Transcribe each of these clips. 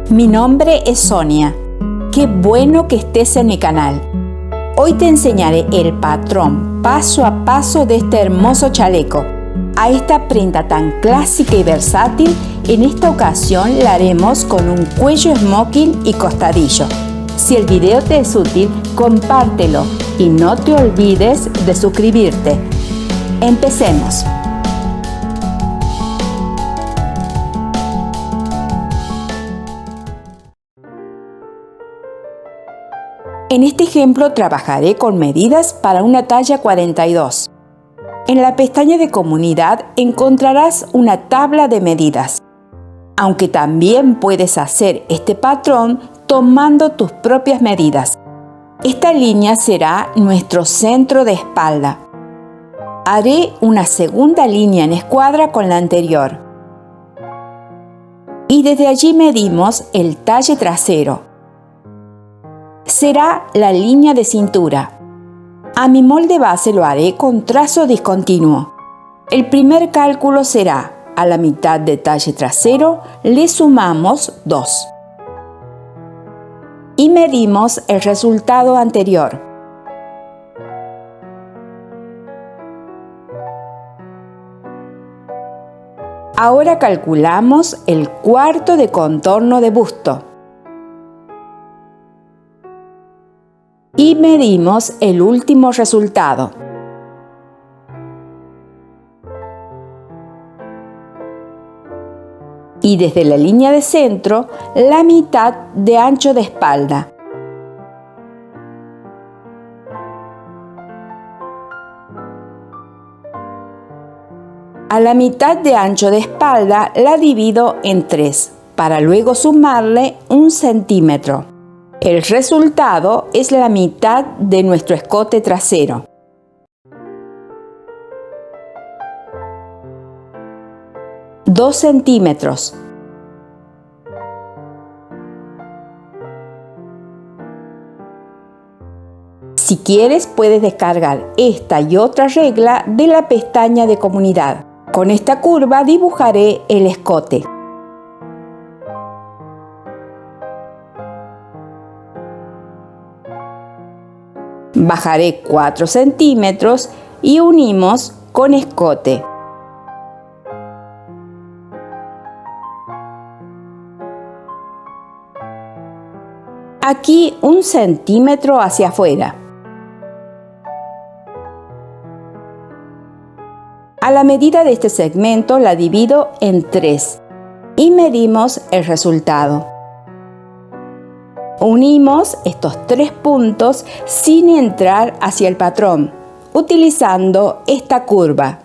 Mi nombre es Sonia. Qué bueno que estés en mi canal. Hoy te enseñaré el patrón paso a paso de este hermoso chaleco. A esta prenda tan clásica y versátil, en esta ocasión la haremos con un cuello smoking y costadillo. Si el video te es útil, compártelo y no te olvides de suscribirte. Empecemos. En este ejemplo trabajaré con medidas para una talla 42. En la pestaña de comunidad encontrarás una tabla de medidas. Aunque también puedes hacer este patrón tomando tus propias medidas. Esta línea será nuestro centro de espalda. Haré una segunda línea en escuadra con la anterior. Y desde allí medimos el talle trasero. Será la línea de cintura. A mi molde base lo haré con trazo discontinuo. El primer cálculo será: a la mitad de talle trasero le sumamos 2. Y medimos el resultado anterior. Ahora calculamos el cuarto de contorno de busto. Y medimos el último resultado. Y desde la línea de centro, la mitad de ancho de espalda. A la mitad de ancho de espalda la divido en 3, para luego sumarle 1 centímetro. El resultado es la mitad de nuestro escote trasero. Dos centímetros. Si quieres, puedes descargar esta y otra regla de la pestaña de comunidad. Con esta curva dibujaré el escote. Bajaré 4 centímetros y unimos con escote. Aquí 1 centímetro hacia afuera. A la medida de este segmento la divido en 3 y medimos el resultado. Unimos estos 3 puntos sin entrar hacia el patrón, utilizando esta curva.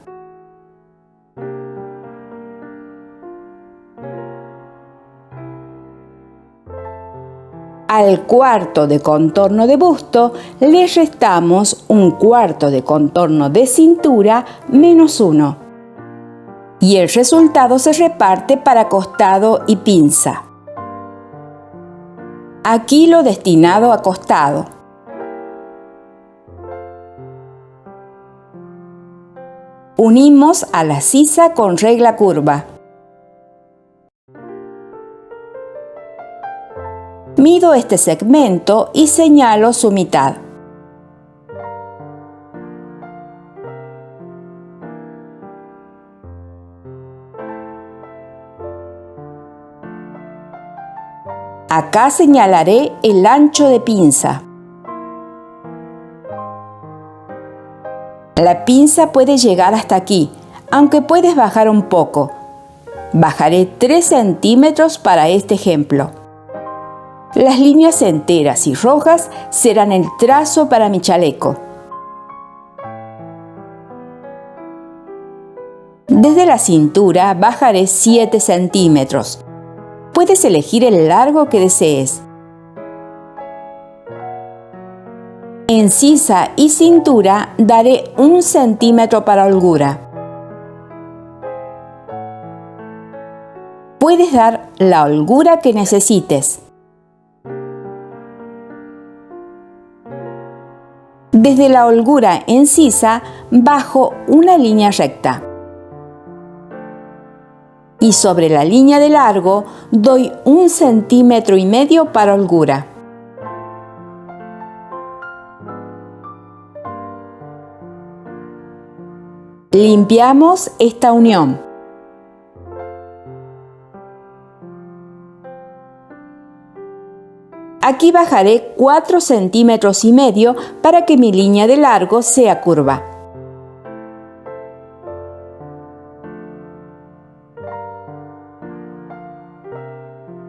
Al cuarto de contorno de busto le restamos un cuarto de contorno de cintura menos 1. Y el resultado se reparte para costado y pinza. Aquí lo destinado a costado. Unimos a la sisa con regla curva. Mido este segmento y señalo su mitad. Acá señalaré el ancho de pinza. La pinza puede llegar hasta aquí, aunque puedes bajar un poco. Bajaré 3 centímetros para este ejemplo. Las líneas enteras y rojas serán el trazo para mi chaleco. Desde la cintura bajaré 7 centímetros. Puedes elegir el largo que desees. En sisa y cintura daré 1 centímetro para holgura. Puedes dar la holgura que necesites. Desde la holgura en sisa bajo una línea recta. Y sobre la línea de largo doy 1,5 centímetros para holgura. Limpiamos esta unión. Aquí bajaré 4,5 centímetros para que mi línea de largo sea curva.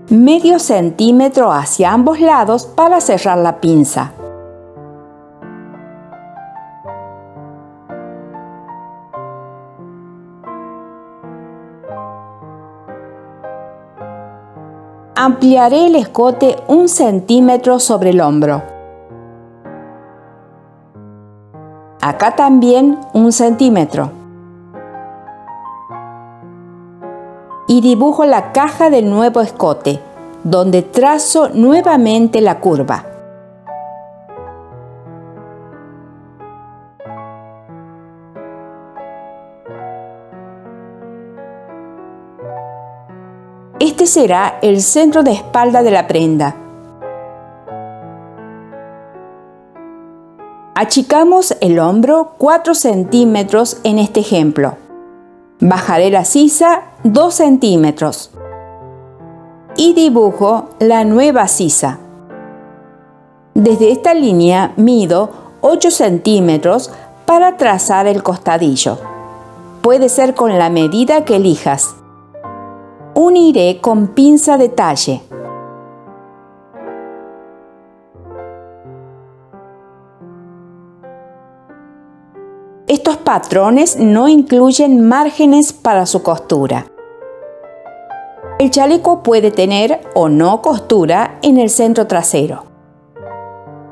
Medio centímetro hacia ambos lados para cerrar la pinza. Ampliaré el escote 1 centímetro sobre el hombro. Acá también 1 centímetro. Y dibujo la caja del nuevo escote, donde trazo nuevamente la curva. Este será el centro de espalda de la prenda. Achicamos el hombro 4 centímetros en este ejemplo. Bajaré la sisa 2 centímetros. Y dibujo la nueva sisa. Desde esta línea mido 8 centímetros para trazar el costadillo. Puede ser con la medida que elijas. Uniré con pinza de talle. Estos patrones no incluyen márgenes para su costura. El chaleco puede tener o no costura en el centro trasero.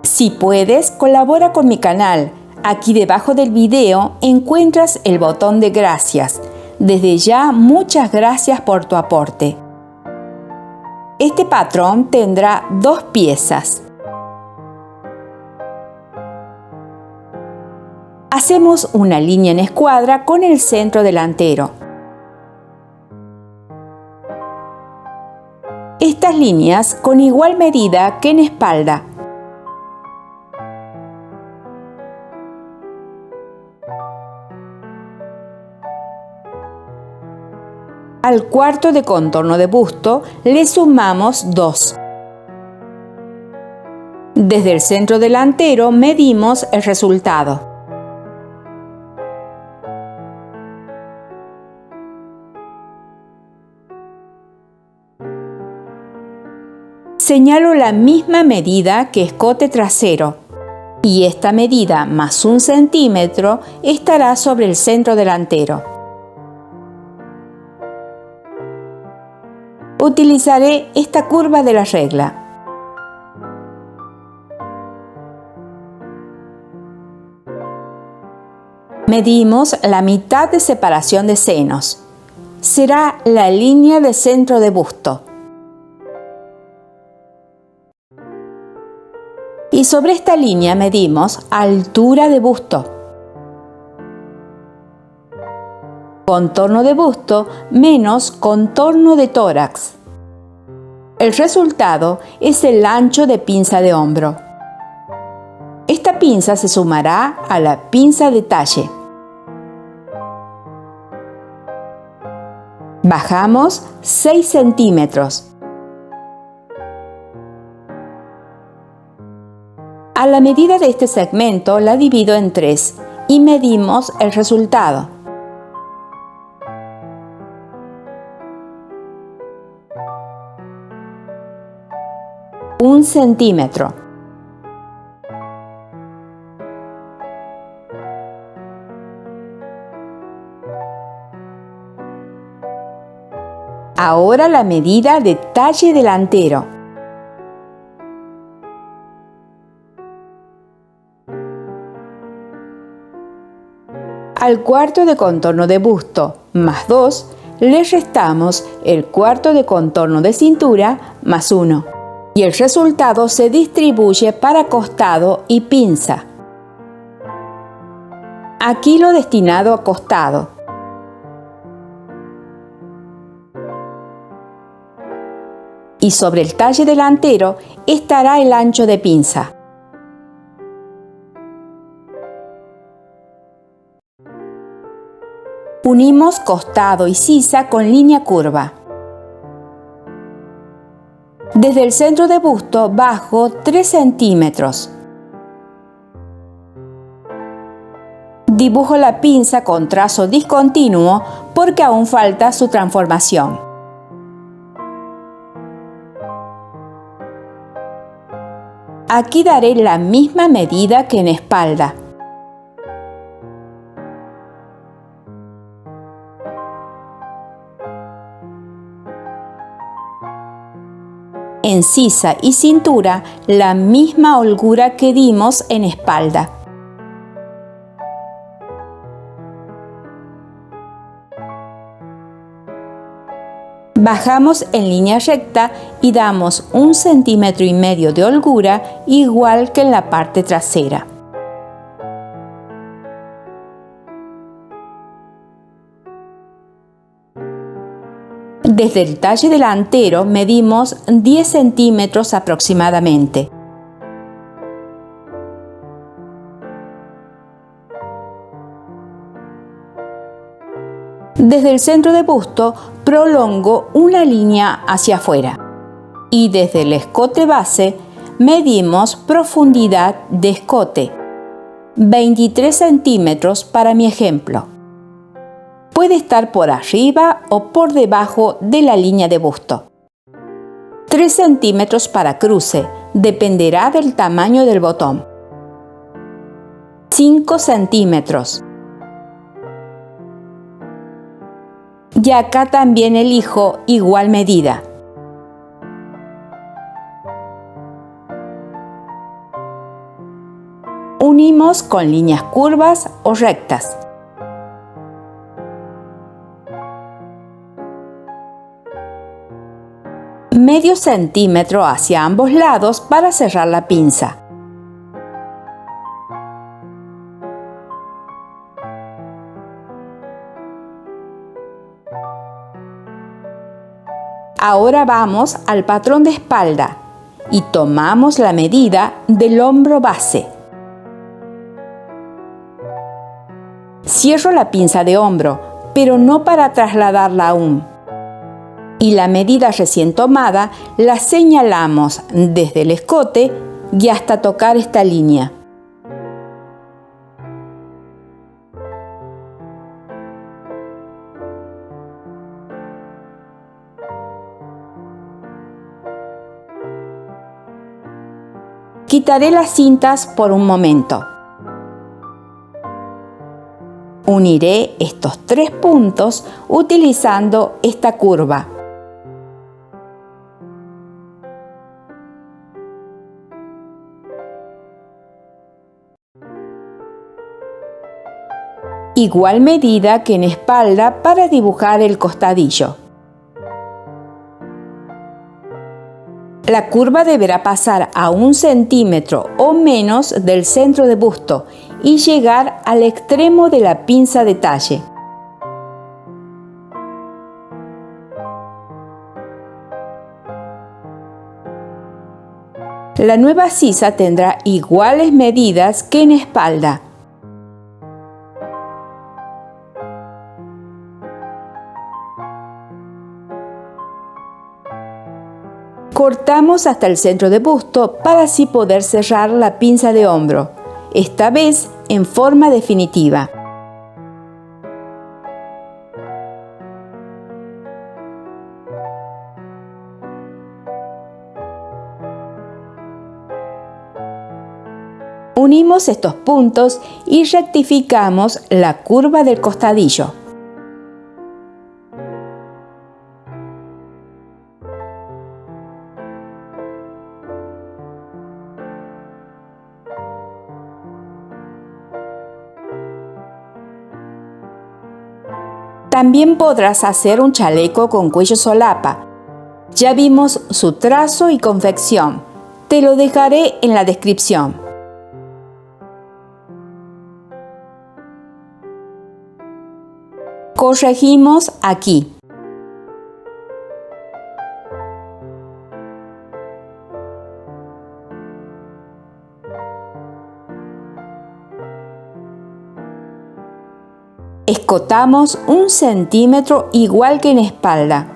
Si puedes, colabora con mi canal. Aquí debajo del video encuentras el botón de gracias. Desde ya, muchas gracias por tu aporte. Este patrón tendrá 2 piezas. Hacemos una línea en escuadra con el centro delantero. Estas líneas con igual medida que en espalda. Al cuarto de contorno de busto le sumamos 2. Desde el centro delantero medimos el resultado. Señalo la misma medida que escote trasero y esta medida más 1 centímetro estará sobre el centro delantero. Utilizaré esta curva de la regla. Medimos la mitad de separación de senos. Será la línea de centro de busto. Y sobre esta línea medimos altura de busto. Contorno de busto menos contorno de tórax. El resultado es el ancho de pinza de hombro. Esta pinza se sumará a la pinza de talle. Bajamos 6 centímetros. A la medida de este segmento la divido en 3 y medimos el resultado. Un centímetro. Ahora la medida de talle delantero. Al cuarto de contorno de busto más 2, le restamos el cuarto de contorno de cintura más 1. Y el resultado se distribuye para costado y pinza. Aquí lo destinado a costado. y sobre el talle delantero estará el ancho de pinza. Unimos costado y sisa con línea curva. Desde el centro de busto bajo 3 centímetros. Dibujo la pinza con trazo discontinuo porque aún falta su transformación. Aquí daré la misma medida que en espalda. En sisa y cintura, la misma holgura que dimos en espalda. Bajamos en línea recta y damos 1,5 centímetros de holgura, igual que en la parte trasera. Desde el talle delantero medimos 10 centímetros aproximadamente. Desde el centro de busto prolongo una línea hacia afuera y desde el escote base medimos profundidad de escote, 23 centímetros para mi ejemplo. Puede estar por arriba o por debajo de la línea de busto. 3 centímetros para cruce, dependerá del tamaño del botón. 5 centímetros. Y acá también elijo igual medida. Unimos con líneas curvas o rectas. Medio centímetro hacia ambos lados para cerrar la pinza. Ahora vamos al patrón de espalda y tomamos la medida del hombro base. Cierro la pinza de hombro, pero no para trasladarla aún. Y la medida recién tomada la señalamos desde el escote y hasta tocar esta línea. Quitaré las cintas por un momento. Uniré estos 3 puntos utilizando esta curva. Igual medida que en espalda para dibujar el costadillo. La curva deberá pasar a 1 centímetro o menos del centro de busto y llegar al extremo de la pinza de talle. La nueva sisa tendrá iguales medidas que en espalda. Cortamos hasta el centro de busto para así poder cerrar la pinza de hombro, esta vez en forma definitiva. Unimos estos puntos y rectificamos la curva del costadillo. También podrás hacer un chaleco con cuello solapa. Ya vimos su trazo y confección. Te lo dejaré en la descripción. Corregimos aquí. Escotamos 1 centímetro igual que en espalda.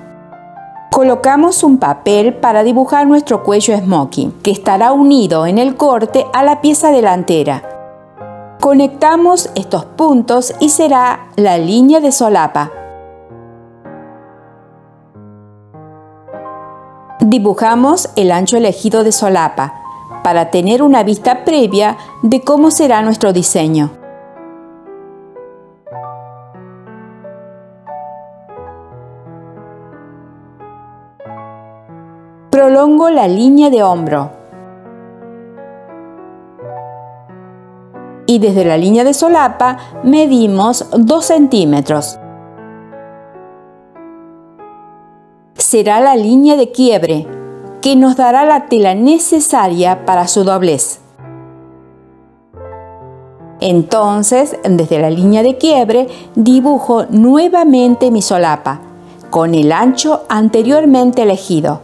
Colocamos un papel para dibujar nuestro cuello smoking, que estará unido en el corte a la pieza delantera. Conectamos estos puntos y será la línea de solapa. Dibujamos el ancho elegido de solapa para tener una vista previa de cómo será nuestro diseño. Prolongo la línea de hombro y desde la línea de solapa medimos 2 centímetros. Será la línea de quiebre que nos dará la tela necesaria para su doblez. Entonces, desde la línea de quiebre dibujo nuevamente mi solapa con el ancho anteriormente elegido.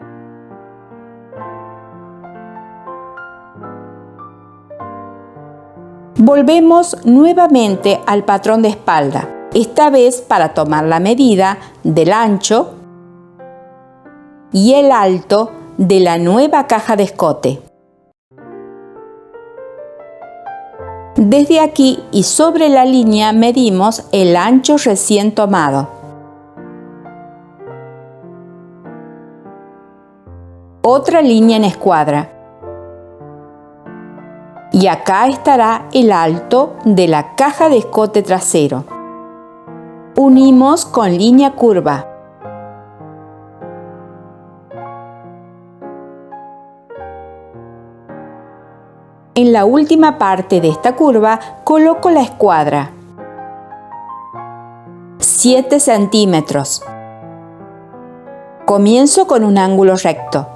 Volvemos nuevamente al patrón de espalda, esta vez para tomar la medida del ancho y el alto de la nueva caja de escote. Desde aquí y sobre la línea medimos el ancho recién tomado. Otra línea en escuadra. Y acá estará el alto de la caja de escote trasero. Unimos con línea curva. En la última parte de esta curva coloco la escuadra. 7 centímetros. Comienzo con un ángulo recto.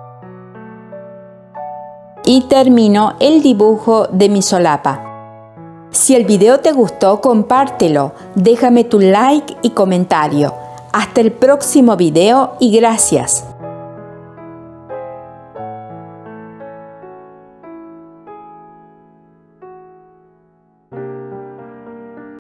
Y termino el dibujo de mi solapa. Si el video te gustó, compártelo, déjame tu like y comentario. Hasta el próximo video y gracias.